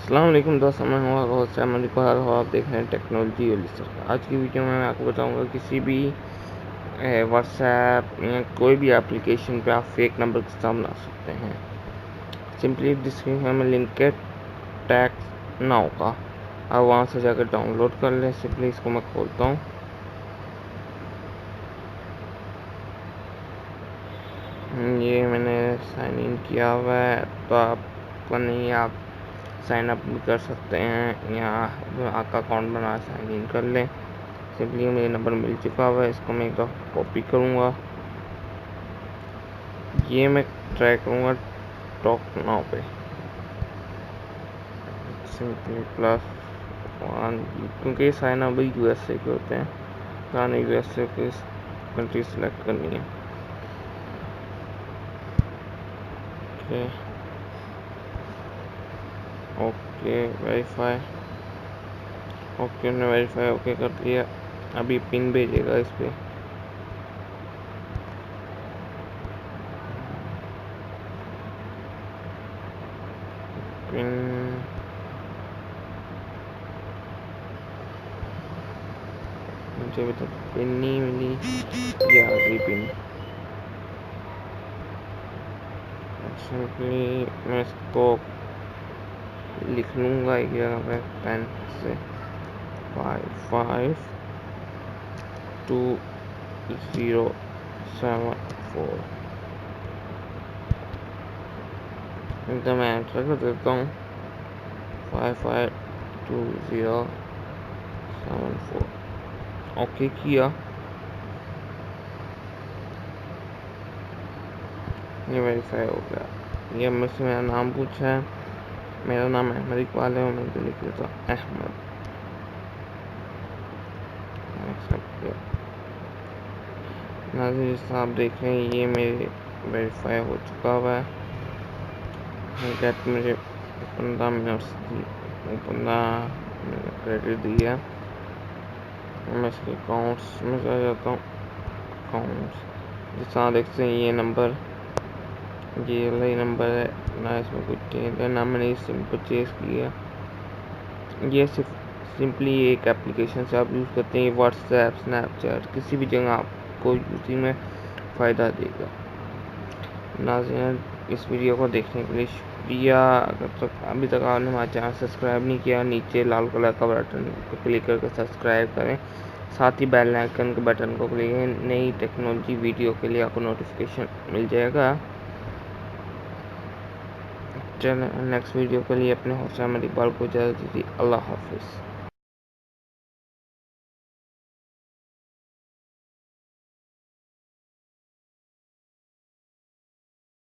अस्सलाम वालेकुम दोस्तों, मैं हूँ होस्ट अहमद इकबाल और आप देख रहे हैं टेक्नोलॉजी वाली सर। आज की वीडियो में मैं आपको बताऊंगा किसी भी व्हाट्सएप या कोई भी एप्लीकेशन पे आप फेक नंबर किस तरह बना सकते हैं। सिंपली डिस्क्रिप्शन में लिंक है टैक्स नाउ का, आप वहाँ से जाकर डाउनलोड कर लें। सिंपली इसको मैं खोलता हूँ। ये मैंने साइन इन किया हुआ है, तो आपका नहीं, आप साइन अप भी कर सकते हैं या आपका अकाउंट बना साइन इन कर लें। सिंपली मुझे नंबर मिल चुका हुआ है, इसको मैं एक दफ़ा कॉपी करूँगा। ये मैं ट्राई करूँगा टॉक नाउ पे सिंपली +1, क्योंकि साइन अप USA के होते हैं, तो USA की कंट्री सेलेक्ट करनी है। ओके वेरीफाई, ओके हमने वेरीफाई ओके कर दिया। अभी पिन भेजेगा इस पर। पिन मुझे अभी तक पिन नहीं मिली, ये आ गई पिन। सिंपली मैं इसको लिख लूँगा एक जगह पे पेन से 552074। एकदम मैं एंटर कर देता हूँ 552074। ओके किया, ये वेरीफाई हो गया। ये मुझसे मेरा नाम पूछा है, मेरा नाम अहमद इकबाल है और मैं तो लिख देता हूँ अहमद। नाज़रीन जैसा आप देख रहे हैं, ये मेरे वेरीफाई हो चुका हुआ है। गेट मुझे 15 मिनट क्रेडिट दिया। मैं इसके अकाउंट्स में चला जाता हूँ। अकाउंट्स जैसा देख सकते हैं, ये नंबर ये वाला ही नंबर है ना, इसमें कुछ चेंज है ना, मैंने सिम परचेज़ किया। ये सिंपली एक एप्लीकेशन से आप यूज़ करते हैं, व्हाट्सएप स्नैपचैट किसी भी जगह आपको उसी में फ़ायदा देगा। नाज़रीन इस वीडियो को देखने के लिए शुक्रिया। अगर अभी तक आपने हमारा चैनल सब्सक्राइब नहीं किया, नीचे लाल कलर का बटन को क्लिक करके सब्सक्राइब करें, साथ ही बेल आइकन के बटन को क्लिक करें। नई टेक्नोलॉजी वीडियो के लिए आपको नोटिफिकेशन मिल जाएगा। चलें नेक्स्ट वीडियो के लिए अपने होस्ट अहमद इकबाल को इजाज़त दीजिए। अल्लाह हाफिज़।